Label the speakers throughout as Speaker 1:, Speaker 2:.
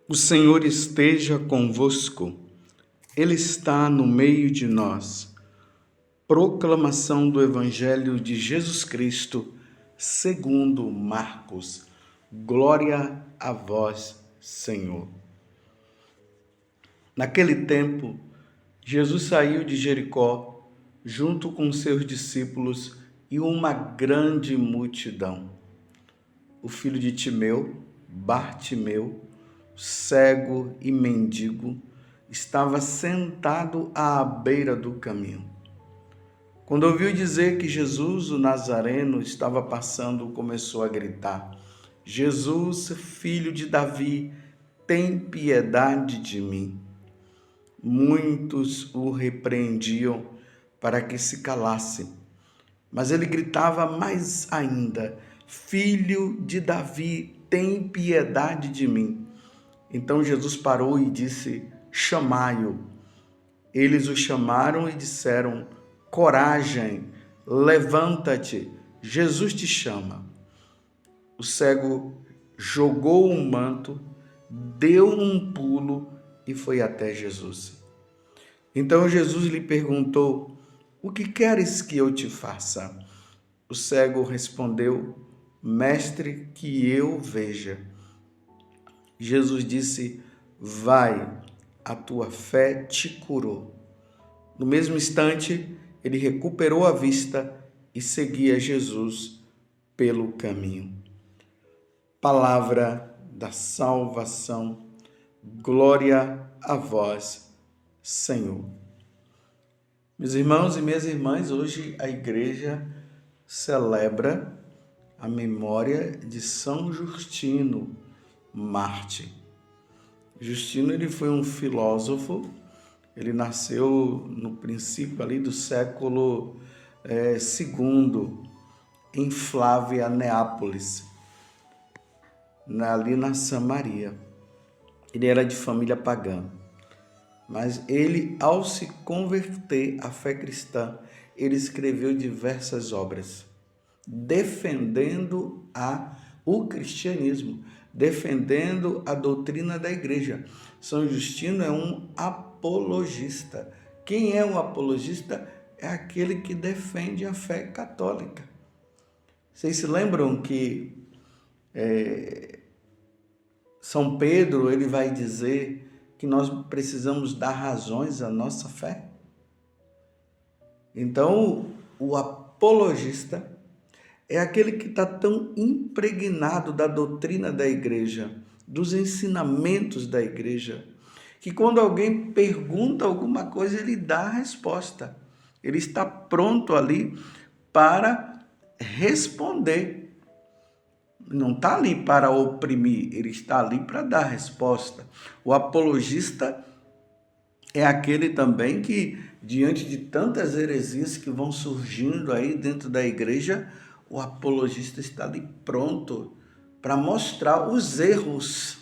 Speaker 1: O Senhor esteja convosco, Ele está no meio de nós. Proclamação do Evangelho de Jesus Cristo, segundo Marcos. Glória a vós, Senhor. Naquele tempo, Jesus saiu de Jericó, junto com seus discípulos e uma grande multidão. O filho de Timeu, Bartimeu, cego e mendigo, estava sentado à beira do caminho. Quando ouviu dizer que Jesus, o Nazareno, estava passando, começou a gritar: Jesus, filho de Davi, tem piedade de mim. Muitos o repreendiam para que se calasse, mas ele gritava mais ainda: Filho de Davi, tem piedade de mim. Então Jesus parou e disse: chamai-o. Eles o chamaram e disseram: coragem, levanta-te, Jesus te chama. O cego jogou um manto, deu um pulo e foi até Jesus. Então Jesus lhe perguntou: o que queres que eu te faça? O cego respondeu: mestre, que eu veja. Jesus disse: vai, a tua fé te curou. No mesmo instante, ele recuperou a vista e seguia Jesus pelo caminho. Palavra da salvação. Glória a vós, Senhor. Meus irmãos e minhas irmãs, hoje a igreja celebra a memória de São Justino, Marte. Justino, ele foi um filósofo, ele nasceu no princípio ali do século II, em Flávia, Neápolis, ali na Samaria. Ele era de família pagã, mas ele, ao se converter à fé cristã, ele escreveu diversas obras, defendendo o cristianismo, defendendo a doutrina da igreja. São Justino é um apologista. Quem é um apologista? É aquele que defende a fé católica. Vocês se lembram que São Pedro ele vai dizer que nós precisamos dar razões à nossa fé? Então, o apologista é aquele que está tão impregnado da doutrina da igreja, dos ensinamentos da igreja, que quando alguém pergunta alguma coisa, ele dá a resposta. Ele está pronto ali para responder. Não está ali para oprimir, ele está ali para dar resposta. O apologista é aquele também que, diante de tantas heresias que vão surgindo aí dentro da igreja, o apologista está ali pronto para mostrar os erros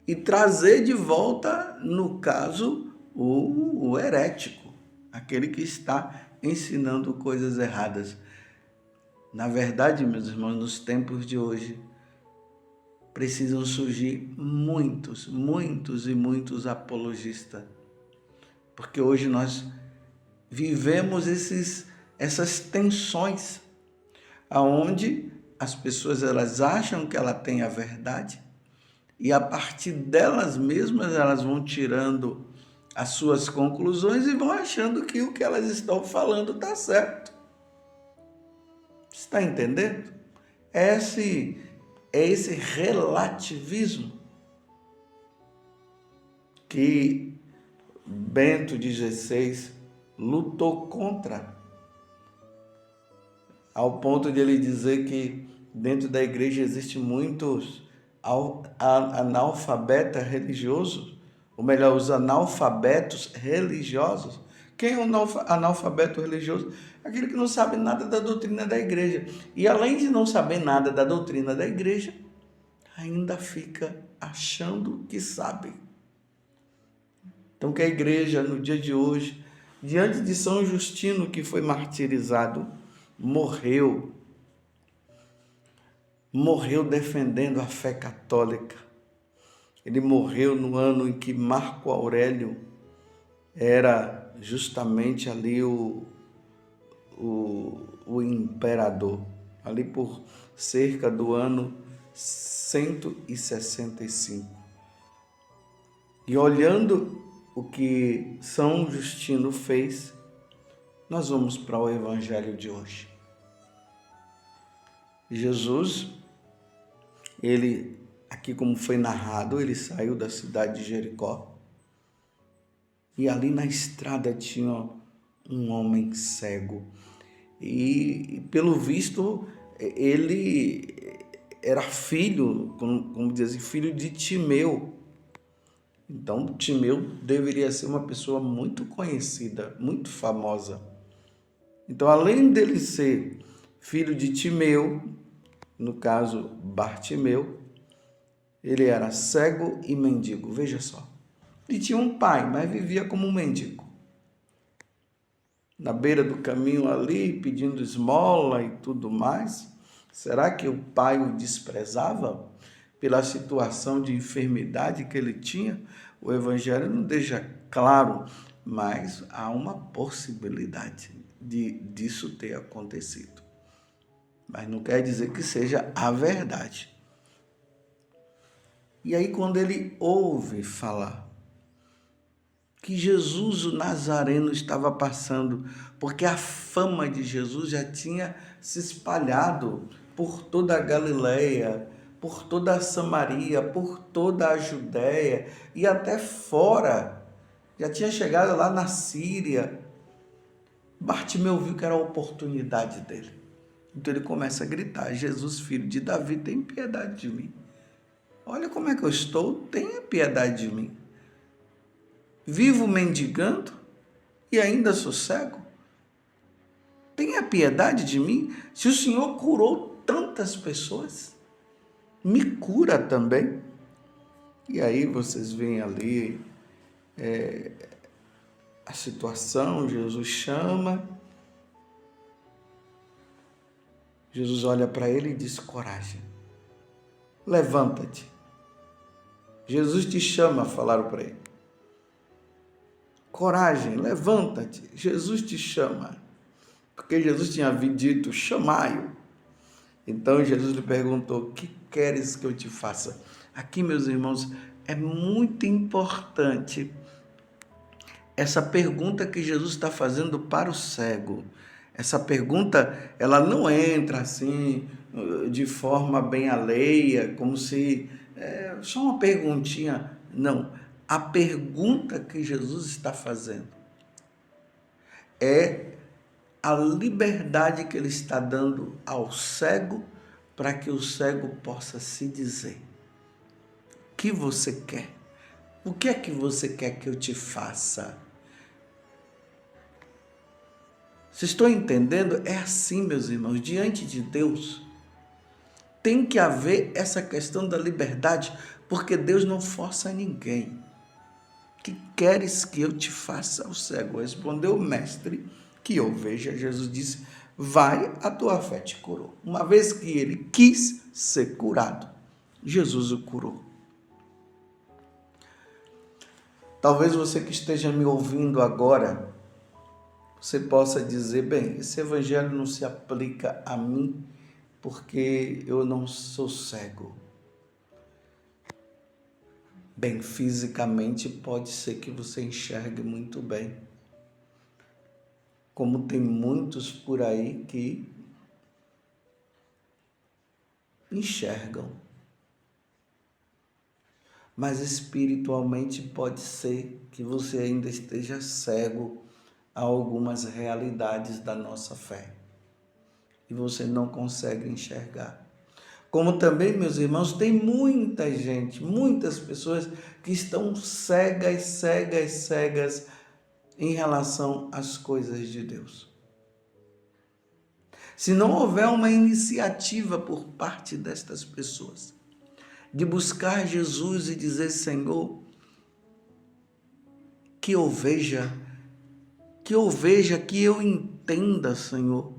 Speaker 1: e trazer de volta, no caso, o herético, aquele que está ensinando coisas erradas. Na verdade, meus irmãos, nos tempos de hoje, precisam surgir muitos e muitos apologistas, porque hoje nós vivemos essas tensões, aonde as pessoas elas acham que ela tem a verdade e a partir delas mesmas elas vão tirando as suas conclusões e vão achando que o que elas estão falando está certo. Está entendendo? É esse relativismo que Bento XVI lutou contra, ao ponto de ele dizer que dentro da igreja existem muitos analfabetos religiosos, ou melhor, os analfabetos religiosos. Quem é um analfabeto religioso? Aquele que não sabe nada da doutrina da igreja. E além de não saber nada da doutrina da igreja, ainda fica achando que sabe. Então que a igreja, no dia de hoje, diante de São Justino, que foi martirizado, morreu defendendo a fé católica, Ele morreu no ano em que Marco Aurélio era justamente ali o imperador, ali por cerca do ano 165. E olhando o que São Justino fez, nós vamos para o Evangelho de hoje. Jesus, ele, aqui como foi narrado, ele saiu da cidade de Jericó e ali na estrada tinha um homem cego. E pelo visto, ele era filho, como dizem, filho de Timeu. Então, Timeu deveria ser uma pessoa muito conhecida, muito famosa. Então, além dele ser filho de Timeu, no caso Bartimeu, ele era cego e mendigo. Veja só. Ele tinha um pai, mas vivia como um mendigo. Na beira do caminho ali, pedindo esmola e tudo mais. Será que o pai o desprezava pela situação de enfermidade que ele tinha? O Evangelho não deixa claro, mas há uma possibilidade disso ter acontecido. Mas não quer dizer que seja a verdade. E aí, quando ele ouve falar que Jesus, o Nazareno, estava passando, porque a fama de Jesus já tinha se espalhado por toda a Galileia, por toda a Samaria, por toda a Judéia e até fora. Já tinha chegado lá na Síria. Bartimeu viu que era a oportunidade dele. Então ele começa a gritar: Jesus, filho de Davi, tem piedade de mim. Olha como é que eu estou, tenha piedade de mim. Vivo mendigando e ainda sou cego. Tenha piedade de mim. Se o Senhor curou tantas pessoas, me cura também. E aí vocês veem ali a situação, Jesus chama. Jesus olha para ele e diz: coragem, levanta-te. Jesus te chama, falaram para ele. Coragem, levanta-te. Jesus te chama. Porque Jesus tinha dito: chamai-o. Então Jesus lhe perguntou: que queres que eu te faça? Aqui, meus irmãos, é muito importante essa pergunta que Jesus está fazendo para o cego. Essa pergunta, ela não entra assim, de forma bem alheia, como se só uma perguntinha. Não. A pergunta que Jesus está fazendo é a liberdade que ele está dando ao cego para que o cego possa se dizer: o que você quer? O que é que você quer que eu te faça? Vocês estão entendendo? É assim, meus irmãos, diante de Deus tem que haver essa questão da liberdade, porque Deus não força ninguém. Que queres que eu te faça? O cego respondeu: o mestre, que eu veja. Jesus disse: vai, a tua fé te curou. Uma vez que ele quis ser curado, Jesus o curou. Talvez você que esteja me ouvindo agora, você possa dizer: bem, esse evangelho não se aplica a mim porque eu não sou cego. Bem, fisicamente pode ser que você enxergue muito bem, como tem muitos por aí que enxergam. Mas espiritualmente pode ser que você ainda esteja cego a algumas realidades da nossa fé e você não consegue enxergar. Como também, meus irmãos, tem muita gente, muitas pessoas que estão cegas em relação às coisas de Deus. Se não houver uma iniciativa por parte destas pessoas de buscar Jesus e dizer: Senhor, que eu veja, que eu entenda, Senhor,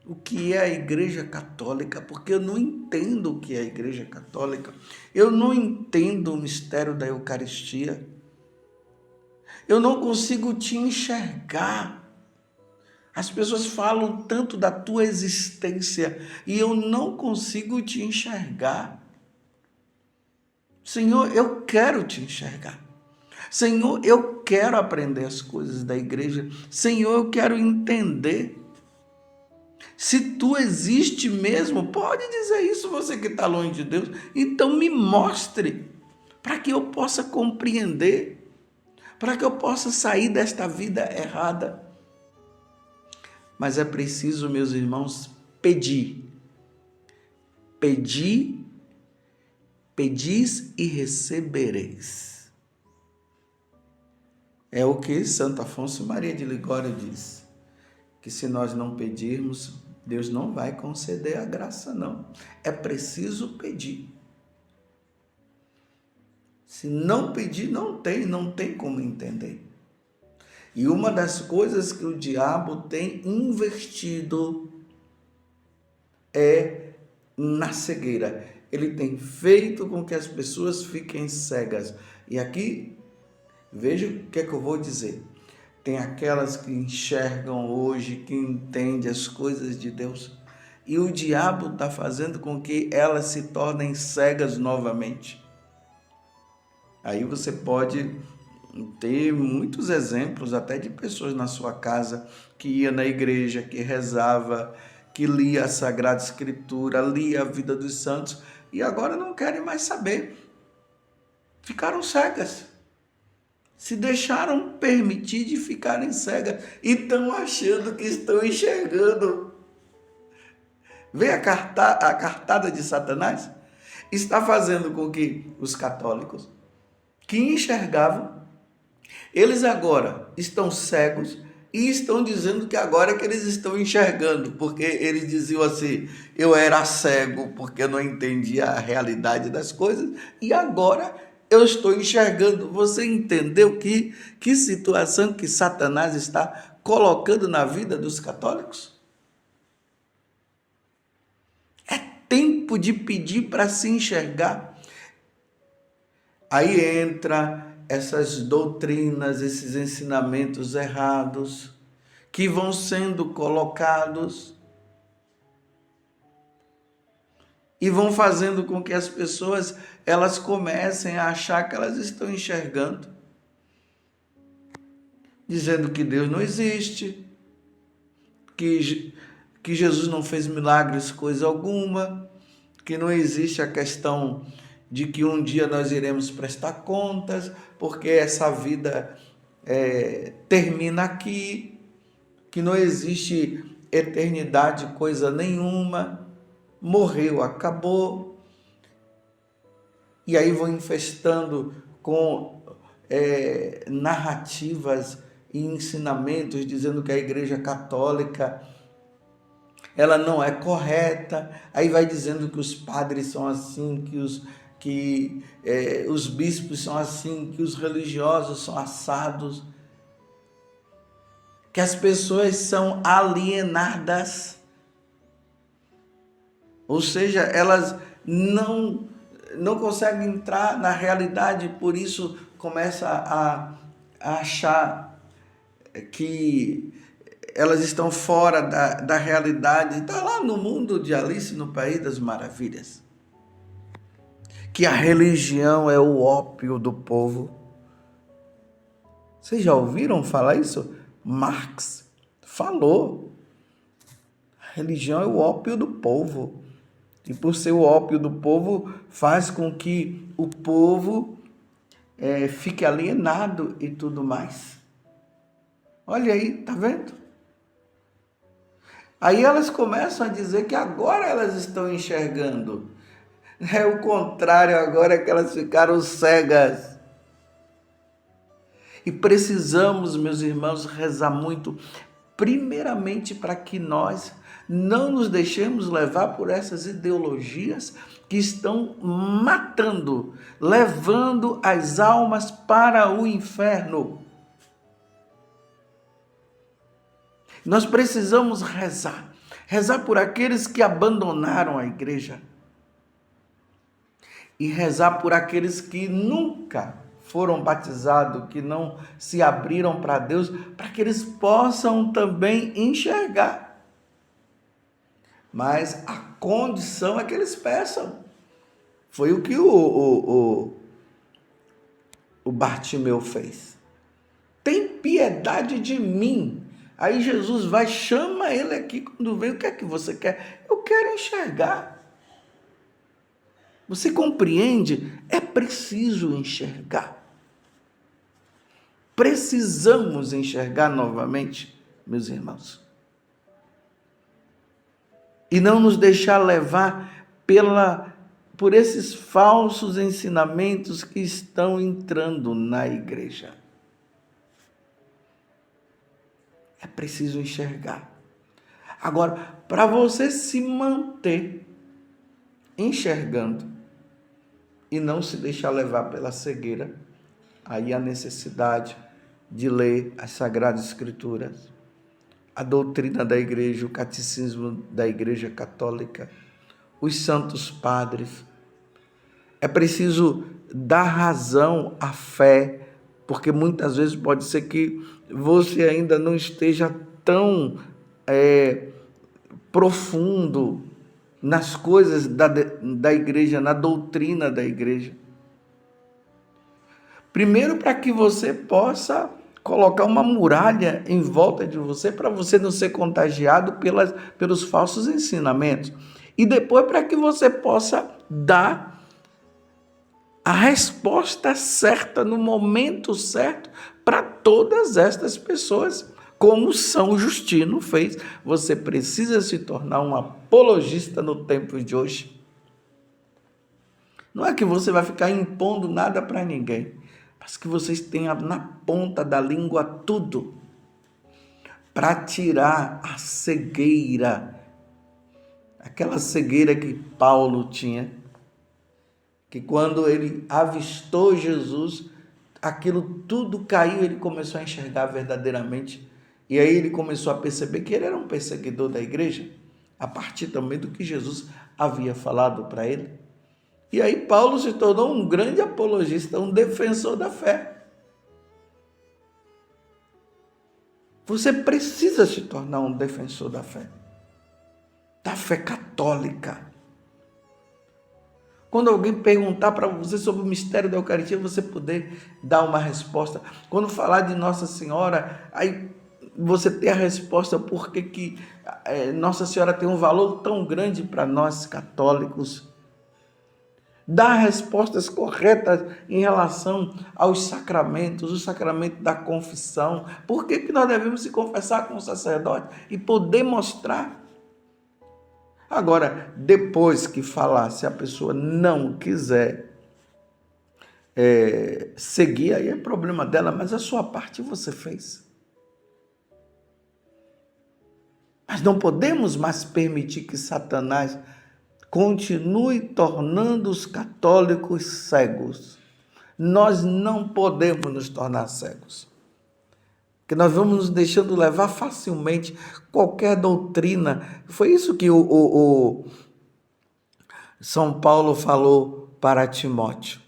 Speaker 1: o que é a Igreja Católica, porque eu não entendo o que é a Igreja Católica. Eu não entendo o mistério da Eucaristia. Eu não consigo te enxergar. As pessoas falam tanto da tua existência e eu não consigo te enxergar. Senhor, eu quero te enxergar. Senhor, eu quero aprender as coisas da igreja. Senhor, eu quero entender. Se tu existe mesmo, pode dizer isso, você que está longe de Deus. Então me mostre, para que eu possa compreender, para que eu possa sair desta vida errada. Mas é preciso, meus irmãos, pedir. Pedir, pedis e recebereis. É o que Santo Afonso Maria de Ligório diz, que se nós não pedirmos, Deus não vai conceder a graça, não. É preciso pedir. Se não pedir, não tem como entender. E uma das coisas que o diabo tem investido é na cegueira. Ele tem feito com que as pessoas fiquem cegas. E aqui, veja o que é que eu vou dizer. Tem aquelas que enxergam hoje, que entendem as coisas de Deus. E o diabo está fazendo com que elas se tornem cegas novamente. Aí você pode ter muitos exemplos até de pessoas na sua casa que ia na igreja, que rezava, que lia a Sagrada Escritura, lia a vida dos santos e agora não querem mais saber. Ficaram cegas. Se deixaram permitir de ficarem cegas e estão achando que estão enxergando. Vê a cartada de Satanás? Está fazendo com que os católicos que enxergavam, eles agora estão cegos e estão dizendo que agora é que eles estão enxergando, porque eles diziam assim, eu era cego porque eu não entendia a realidade das coisas e agora eu estou enxergando. Você entendeu que situação que Satanás está colocando na vida dos católicos? É tempo de pedir para se enxergar. Aí entra essas doutrinas, esses ensinamentos errados que vão sendo colocados e vão fazendo com que as pessoas elas comecem a achar que elas estão enxergando, dizendo que Deus não existe, que Jesus não fez milagres coisa alguma, que não existe a questão de que um dia nós iremos prestar contas, porque essa vida termina aqui, que não existe eternidade coisa nenhuma, morreu, acabou. E aí vão infestando com narrativas e ensinamentos, dizendo que a Igreja Católica ela não é correta, aí vai dizendo que os padres são assim, que os bispos são assim, que os religiosos são assados, que as pessoas são alienadas, ou seja, elas não conseguem entrar na realidade, por isso começa a achar que elas estão fora da realidade. Está lá no mundo de Alice no País das Maravilhas, que a religião é o ópio do povo. Vocês já ouviram falar isso? Marx falou. A religião é o ópio do povo. E por ser o ópio do povo, faz com que o povo fique alienado e tudo mais. Olha aí, tá vendo? Aí elas começam a dizer que agora elas estão enxergando. É o contrário, agora é que elas ficaram cegas. E precisamos, meus irmãos, rezar muito, primeiramente para que nós não nos deixemos levar por essas ideologias que estão matando, levando as almas para o inferno. Nós precisamos rezar rezar por aqueles que abandonaram a igreja e rezar por aqueles que nunca foram batizados, que não se abriram para Deus, para que eles possam também enxergar. Mas a condição é que eles peçam. Foi o que o Bartimeu fez. Tem piedade de mim. Aí Jesus vai, chama ele aqui quando vem. O que é que você quer? Eu quero enxergar. Você compreende? É preciso enxergar. Precisamos enxergar novamente, meus irmãos. E não nos deixar levar por esses falsos ensinamentos que estão entrando na igreja. É preciso enxergar. Agora, para você se manter enxergando e não se deixar levar pela cegueira, aí a necessidade de ler as Sagradas Escrituras, a doutrina da igreja, o catecismo da Igreja Católica, os santos padres. É preciso dar razão à fé, porque muitas vezes pode ser que você ainda não esteja tão profundo nas coisas da igreja, na doutrina da igreja. Primeiro, para que você possa colocar uma muralha em volta de você, para você não ser contagiado pelos falsos ensinamentos. E depois, para que você possa dar a resposta certa, no momento certo, para todas estas pessoas, como São Justino fez. Você precisa se tornar um apologista no tempo de hoje. Não é que você vai ficar impondo nada para ninguém, mas que vocês tenham na ponta da língua tudo para tirar a cegueira, aquela cegueira que Paulo tinha, que quando ele avistou Jesus, aquilo tudo caiu, ele começou a enxergar verdadeiramente, e aí ele começou a perceber que ele era um perseguidor da igreja, a partir também do que Jesus havia falado para ele. E aí Paulo se tornou um grande apologista, um defensor da fé. Você precisa se tornar um defensor da fé católica. Quando alguém perguntar para você sobre o mistério da Eucaristia, você poder dar uma resposta. Quando falar de Nossa Senhora, aí você ter a resposta por que Nossa Senhora tem um valor tão grande para nós católicos. Dar respostas corretas em relação aos sacramentos, o sacramento da confissão. Por que nós devemos se confessar com o sacerdote e poder mostrar? Agora, depois que falar, se a pessoa não quiser seguir, aí é problema dela, mas a sua parte você fez. Mas não podemos mais permitir que Satanás continue tornando os católicos cegos. Nós não podemos nos tornar cegos. Porque nós vamos nos deixando levar facilmente qualquer doutrina. Foi isso que o São Paulo falou para Timóteo,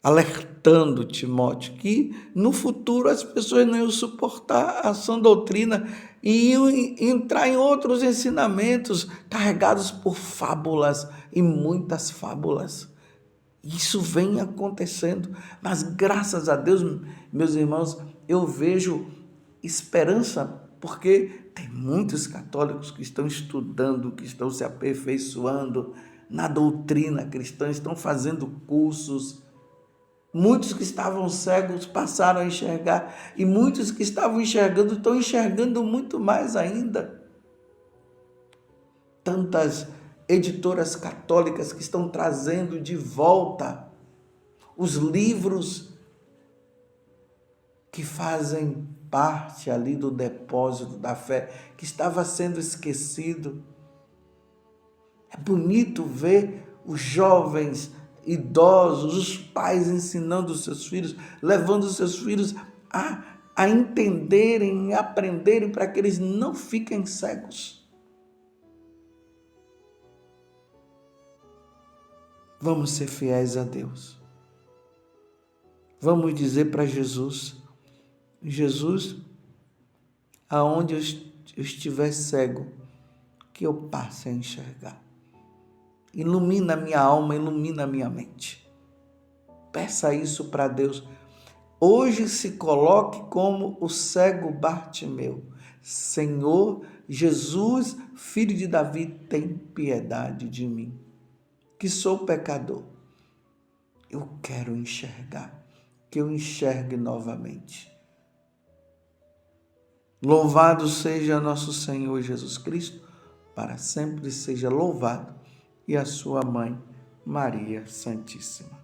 Speaker 1: alertando Timóteo que no futuro as pessoas não iam suportar a sã doutrina e iam entrar em outros ensinamentos carregados por fábulas e muitas fábulas. Isso vem acontecendo, mas graças a Deus, meus irmãos, eu vejo esperança, porque tem muitos católicos que estão estudando, que estão se aperfeiçoando na doutrina cristã, estão fazendo cursos. Muitos que estavam cegos passaram a enxergar, e muitos que estavam enxergando estão enxergando muito mais ainda. Tantas editoras católicas que estão trazendo de volta os livros que fazem parte ali do depósito da fé, que estava sendo esquecido. É bonito ver os jovens, idosos, os pais ensinando os seus filhos, levando os seus filhos a entenderem e aprenderem para que eles não fiquem cegos. Vamos ser fiéis a Deus. Vamos dizer para Jesus: Jesus, aonde eu estiver cego, que eu passe a enxergar. Ilumina a minha alma, ilumina a minha mente. Peça isso para Deus. Hoje se coloque como o cego Bartimeu. Senhor Jesus, filho de Davi, tem piedade de mim, que sou pecador. Eu quero enxergar, que eu enxergue novamente. Louvado seja nosso Senhor Jesus Cristo, para sempre seja louvado, e a sua mãe, Maria Santíssima.